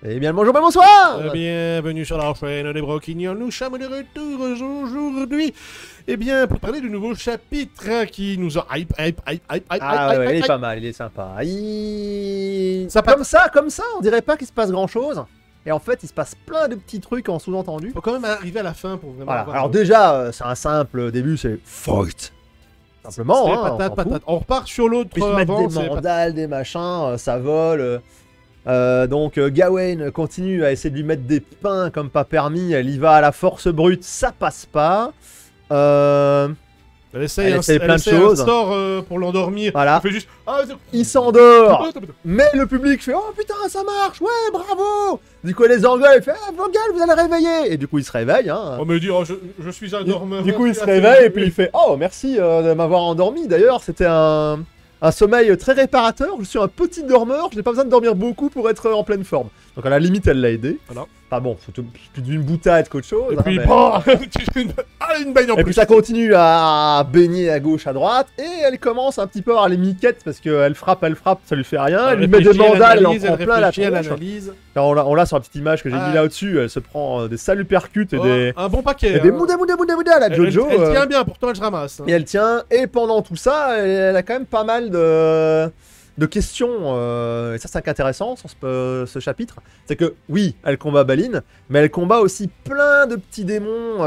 Eh bien, bonjour, bonsoir. Bienvenue sur la chaîne des Broquignons. Nous sommes de retour aujourd'hui. Eh bien, pour parler du nouveau chapitre qui nous a hype. Ah ouais, il est pas mal, il est sympa. Ça Comme ça, on dirait pas qu'il se passe grand chose. Et en fait, il se passe plein de petits trucs en sous-entendu. Faut quand même arriver à la fin pour vraiment. Voilà. Avoir Alors déjà, c'est un simple début, c'est fight. Simplement, hein, patate. On repart sur l'autre. Puis ils se mettent des mandales, des machins, ça vole. Donc Gawain continue à essayer de lui mettre des pains comme pas permis, elle y va à la force brute, ça passe pas. Elle essaye plein de choses. Un sort pour l'endormir. Voilà. Il fait juste. Il s'endort. Mais le public fait oh putain ça marche, ouais bravo. Du coup les engueule, il fait ah Vogal vous allez réveiller. Et du coup il se réveille. Hein. On me dit oh, je suis un dormeur. Du coup il se réveille et puis il fait oh merci de m'avoir endormi. D'ailleurs c'était un sommeil très réparateur, je suis un petit dormeur, je n'ai pas besoin de dormir beaucoup pour être en pleine forme. Donc à la limite, elle l'a aidé. Voilà. Enfin bon, c'est plus d'une boutade qu'autre chose. Et puis, une baigne en plus. Et puis ça continue à baigner à gauche, à droite, et elle commence un petit peu à avoir les miquettes, parce qu'elle frappe, ça lui fait rien, elle lui met des mandales, elle en prend plein la tronche. On l'a sur la petite image que j'ai mis là au-dessus, elle se prend des salupercutes et des... Un bon paquet. Et des mouda la Jojo. Elle tient bien, pourtant je ramasse. Et elle tient, et pendant tout ça, elle a quand même pas mal de questions, et ça c'est intéressant sur ce chapitre, c'est que oui, elle combat Balin, mais elle combat aussi plein de petits démons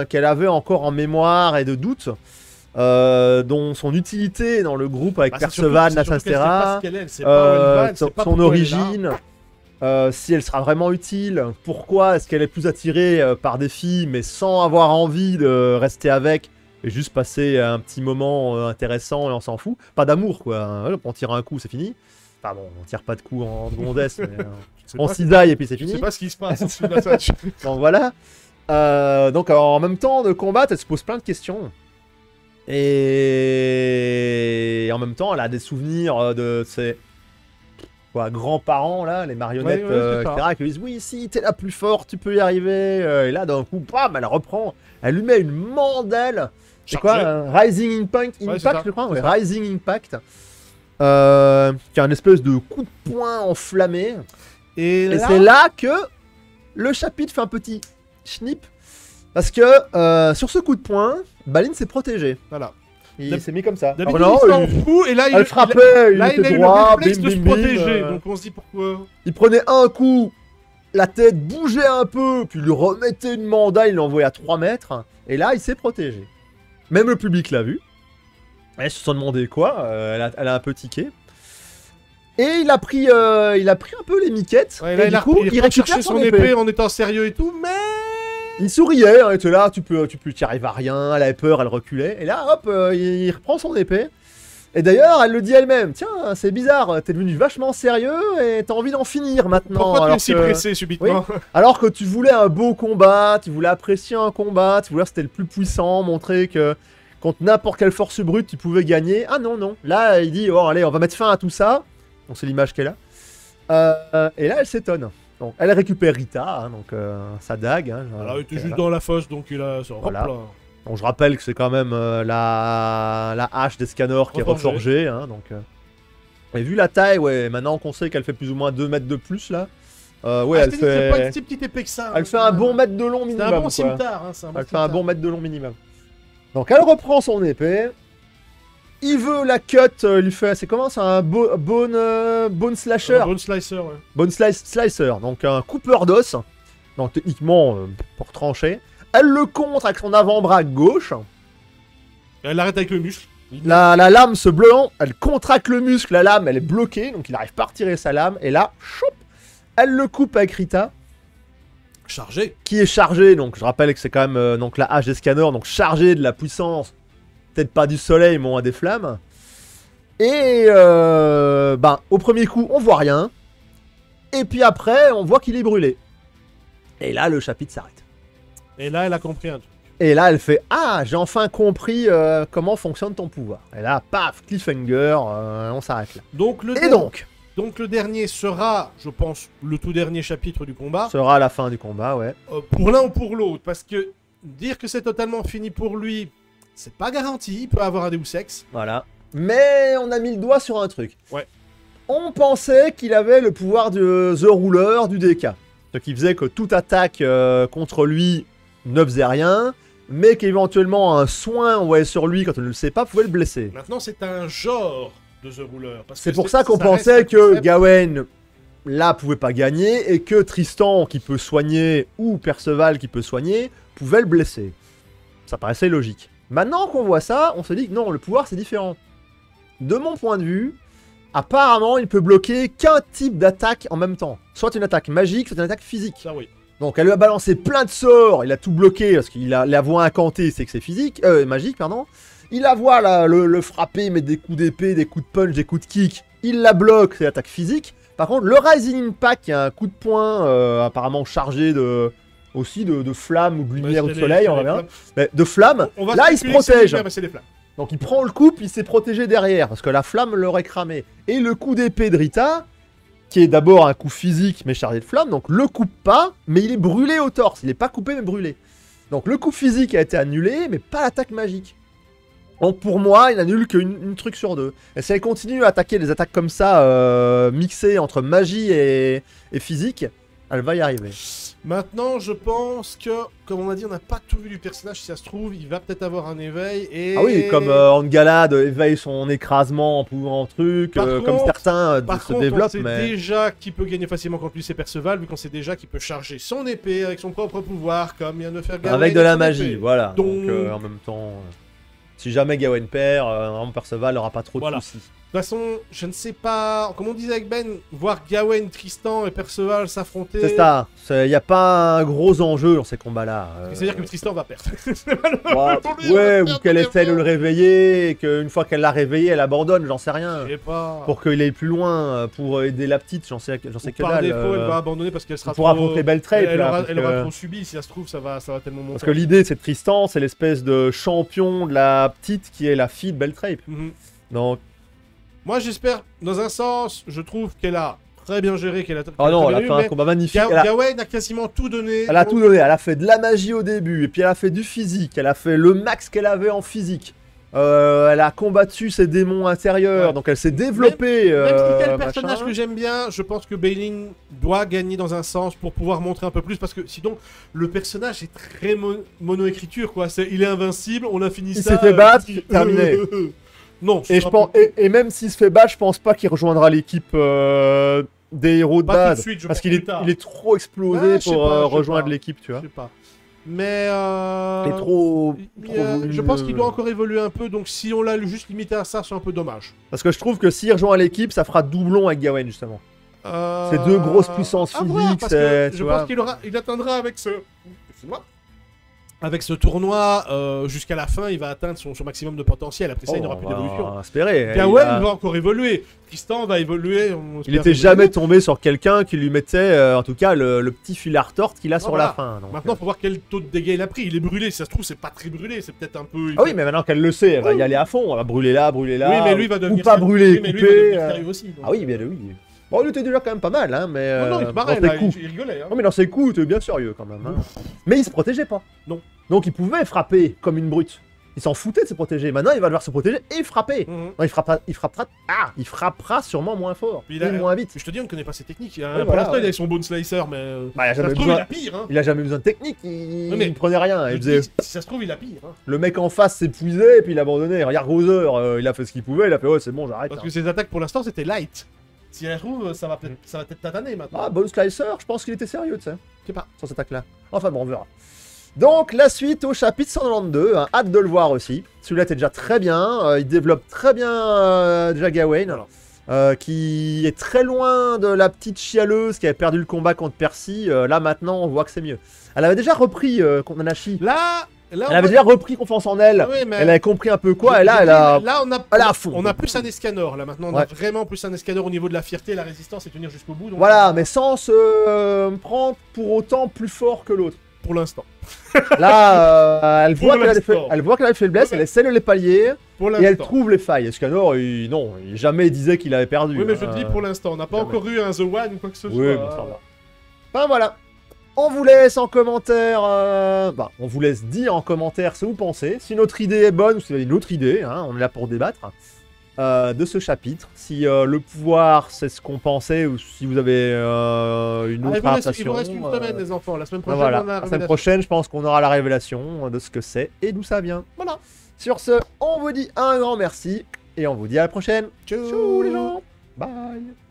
qu'elle avait encore en mémoire et de doutes, dont son utilité dans le groupe avec Perceval, Nassastera, son origine, si elle sera vraiment utile, pourquoi est-ce qu'elle est plus attirée par des filles mais sans avoir envie de rester avec, et juste passer un petit moment intéressant et on s'en fout. Pas d'amour quoi, on tire un coup c'est fini. Enfin bon, on tire pas de coup en secondaise, mais on cisaille et puis c'est fini. Je sais pas ce qui se passe en la Switch. Donc voilà. Donc en même temps de combattre, elle se pose plein de questions. Et en même temps, elle a des souvenirs de ses grands-parents là, les marionnettes, etc. qui lui disent oui, si t'es la plus forte, tu peux y arriver. Et là d'un coup, bam, elle reprend, elle lui met une mandale. C'est quoi Rising Impact, je crois, Rising Impact, qui a un espèce de coup de poing enflammé. Et c'est là que le chapitre fait un petit snip, parce que sur ce coup de poing, Balin s'est protégé. Voilà. Il s'est mis comme ça. D'habitude, il s'en fout, et là, elle frappait, il a eu droit, le réflexe de se protéger, donc on se dit pourquoi. Il prenait un coup, la tête bougeait un peu, puis il lui remettait une mandale, il l'envoyait à 3 mètres, et là, il s'est protégé. Même le public l'a vu. Elle se sont demandé quoi, elle a un peu tiqué. Et il a pris un peu les miquettes, et du coup, il récupère son épée en étant sérieux et tout, mais... Il souriait, elle était là, tu y arrives à rien, elle avait peur, elle reculait. Et là, hop, il reprend son épée. Et d'ailleurs, elle le dit elle-même, tiens, c'est bizarre, t'es devenu vachement sérieux et t'as envie d'en finir maintenant. Pourquoi tu es si pressé subitement? Oui, alors que tu voulais un beau combat, tu voulais apprécier un combat, tu voulais que c'était le plus puissant, montrer que contre n'importe quelle force brute, tu pouvais gagner. Ah non, non. Là, il dit, oh allez, on va mettre fin à tout ça. Donc c'est l'image qu'elle a. Et là, elle s'étonne. Donc, elle récupère Rita, hein, donc sa dague. Hein, alors, il était juste dans la fosse, donc il a... Voilà. Donc, je rappelle que c'est quand même la hache d'Escanor qui est reforgée. Hein, donc, et vu la taille, ouais, maintenant qu'on sait qu'elle fait plus ou moins 2 mètres de plus, là. Ouais, elle fait... pas une si petite épée que ça. Elle fait un bon mètre de long minimum. C'est un bon cimetière. Hein, elle fait un bon mètre de long minimum. Donc, elle reprend son épée. Il veut la cut, il fait, c'est comment, c'est un bone slasher. Bone slicer, ouais. Bone slicer, donc un coupeur d'os. Donc techniquement, pour trancher. Elle le contre avec son avant-bras gauche. Et elle l'arrête avec le muscle. La lame se bloque, elle contracte le muscle, la lame elle est bloquée, donc il n'arrive pas à retirer sa lame. Et là, choup, elle le coupe avec Rita. Chargé. Qui est chargé, donc je rappelle que c'est quand même donc la hache d'Escanor, donc chargée de la puissance. Peut-être pas du soleil, mais on a des flammes. Et au premier coup, on voit rien. Et puis après, on voit qu'il est brûlé. Et là, le chapitre s'arrête. Et là, elle a compris un truc. Et là, elle fait « Ah, j'ai enfin compris comment fonctionne ton pouvoir. » Et là, paf, cliffhanger, on s'arrête là. Donc le dernier sera, je pense, le tout dernier chapitre du combat. Sera la fin du combat, ouais. Pour l'un ou pour l'autre. Parce que dire que c'est totalement fini pour lui... C'est pas garanti, il peut avoir un Deus Ex. Voilà. Mais on a mis le doigt sur un truc. Ouais. On pensait qu'il avait le pouvoir de The Ruler du DK. Ce qui faisait que toute attaque contre lui ne faisait rien, mais qu'éventuellement un soin envoyé sur lui quand on ne le sait pas pouvait le blesser. Maintenant, c'est un genre de The Ruler. C'est pour ça qu'on pensait que Gawain, là, pouvait pas gagner, et que Tristan, qui peut soigner, ou Perceval, qui peut soigner, pouvait le blesser. Ça paraissait logique. Maintenant qu'on voit ça, on se dit que non, le pouvoir, c'est différent. De mon point de vue, apparemment, il peut bloquer qu'un type d'attaque en même temps. Soit une attaque magique, soit une attaque physique. Ça, oui. Donc elle lui a balancé plein de sorts, il a tout bloqué parce qu'il a la voix incantée, c'est que c'est physique, magique, pardon. Il la voit là, le frapper, mettre des coups d'épée, des coups de punch, des coups de kick. Il la bloque, c'est l'attaque physique. Par contre, le Rising Impact, qui a un coup de poing apparemment chargé aussi de flammes ou de lumière ou de soleil, on va bien. Mais de flammes, là il se protège. Donc il prend le coup, puis il s'est protégé derrière, parce que la flamme l'aurait cramé. Et le coup d'épée de Rita, qui est d'abord un coup physique mais chargé de flamme, donc le coupe pas, mais il est brûlé au torse. Il n'est pas coupé mais brûlé. Donc le coup physique a été annulé, mais pas l'attaque magique. Donc pour moi, il n'annule qu'une truc sur deux. Et si elle continue à attaquer des attaques comme ça, mixées entre magie et physique, elle va y arriver. Maintenant, je pense que, comme on a dit, on n'a pas tout vu du personnage. Si ça se trouve, il va peut-être avoir un éveil. Et... Ah oui, comme Angalad éveille son écrasement en truc, comme certains se développent. On sait déjà qu'il peut gagner facilement contre lui, c'est Perceval, vu qu'on sait déjà qu'il peut charger son épée avec son propre pouvoir, comme il vient de faire Gawain. Avec de la magie, épée. voilà. Donc en même temps, si jamais Gawain perd, vraiment Perceval n'aura pas trop de soucis. De toute façon, je ne sais pas, comme on disait avec Ben, voir Gawain, Tristan et Perceval s'affronter... C'est ça, il n'y a pas un gros enjeu dans ces combats-là. C'est-à-dire que Tristan va perdre. Ouais, ou qu'elle essaie de le réveiller, et qu'une fois qu'elle l'a réveillé, elle abandonne, j'en sais rien. Je sais pas. Pour qu'il aille plus loin, pour aider la petite, j'en sais que dalle. Par défaut, elle va abandonner parce qu'elle sera trop... Pour affronter Beltrape. Elle aura trop subi, si ça se trouve, ça va tellement monter. Parce que l'idée, c'est Tristan, c'est l'espèce de champion de la petite qui est la fille de Beltrape. Donc... Moi, j'espère, dans un sens, je trouve qu'elle a très bien géré, qu'elle a... Ah non, elle a fait un combat magnifique. Gawain a quasiment tout donné. Elle a tout donné, elle a fait de la magie au début, et puis elle a fait du physique, elle a fait le max qu'elle avait en physique. Elle a combattu ses démons intérieurs, donc elle s'est développée. Même si c'est le personnage que j'aime bien, je pense que Balin doit gagner dans un sens pour pouvoir montrer un peu plus, parce que sinon, le personnage est très mono-écriture, quoi. Il est invincible, on a fini ça... Il s'est fait battre, terminé. Non, et même s'il se fait battre, je pense pas qu'il rejoindra l'équipe des héros de base. Parce qu'il est trop explosé pour rejoindre l'équipe, tu vois. Je sais pas. Mais il est trop je pense qu'il doit encore évoluer un peu, donc si on l'a juste limité à ça, c'est un peu dommage. Parce que je trouve que s'il rejoint l'équipe, ça fera doublon avec Gawain, justement. C'est deux grosses puissances physiques. Je pense qu'il atteindra avec ce... Excuse-moi. Avec ce tournoi, jusqu'à la fin, il va atteindre son maximum de potentiel. Après ça, il n'aura plus d'évolution. Gawain va encore évoluer. Tristan va évoluer. Il n'était jamais tombé sur quelqu'un qui lui mettait, en tout cas, le petit fil à retordre qu'il a sur la fin. Donc, maintenant, il faut voir quel taux de dégâts il a pris. Il est brûlé. Si ça se trouve, c'est pas très brûlé. C'est peut-être un peu... Ah oui, mais maintenant qu'elle le sait, elle va y aller à fond. Elle va brûler là, brûler là. Oui, mais lui va devenir... Ou pas brûler, couper. Aussi. Ah oui, bien oui. Bon, il était déjà quand même pas mal, hein, mais... Non, il se marrait, là, il rigolait. Hein. Non, mais dans ses coups, il était bien sérieux, quand même. Hein. Mais il se protégeait pas. Non. Donc il pouvait frapper comme une brute. Il s'en foutait de se protéger. Maintenant, il va devoir se protéger et frapper. Non, il frappera sûrement moins fort, moins vite. Je te dis, on ne connaît pas ses techniques. Pour l'instant, il a son bone slicer, mais... Bah, il a pire, hein. Il a jamais besoin de technique, il ne prenait rien. Si ça se trouve, il a pire. Hein. Le mec en face s'épuisait, et puis il abandonnait. Regarde Roser, il a fait ce qu'il pouvait, il a fait « Ouais, c'est bon, j'arrête. » Parce que ses attaques, pour l'instant, c'était light. Si elle trouve, ça va peut-être tataner maintenant. Ah, Bone Slicer, je pense qu'il était sérieux, tu sais. Je sais pas. Sur cette attaque-là. Enfin bon, on verra. Donc, la suite au chapitre 192, hein, hâte de le voir aussi. Celui-là était déjà très bien, il développe très bien déjà Gawain, qui est très loin de la petite chialeuse qui avait perdu le combat contre Percy. Là, maintenant, on voit que c'est mieux. Elle avait déjà repris contre Nanashi. Elle avait déjà repris confiance en elle, oui, elle avait compris un peu quoi, et là, elle a à fond. On a plus un Escanor, là, maintenant, on a vraiment plus un Escanor au niveau de la fierté, la résistance et tenir jusqu'au bout. Donc voilà, mais sans se prendre pour autant plus fort que l'autre. Pour l'instant. Là, elle voit qu'elle avait fait le bless, elle essaie de les pallier, et elle trouve les failles. Escanor, non, il jamais disait qu'il avait perdu. Oui, mais je te dis pour l'instant, on n'a pas encore eu un The One ou quoi que ce soit. Oui, bon, ça va. Enfin, voilà. On vous laisse en commentaire, on vous laisse dire en commentaire ce que vous pensez. Si notre idée est bonne ou si vous avez une autre idée, hein, on est là pour débattre. de ce chapitre. Si le pouvoir, c'est ce qu'on pensait, ou si vous avez une autre adaptation. Il vous reste une semaine, les enfants. La semaine prochaine, voilà. La semaine prochaine, je pense qu'on aura la révélation de ce que c'est et d'où ça vient. Voilà. Sur ce, on vous dit un grand merci et on vous dit à la prochaine. Ciao les gens. Bye.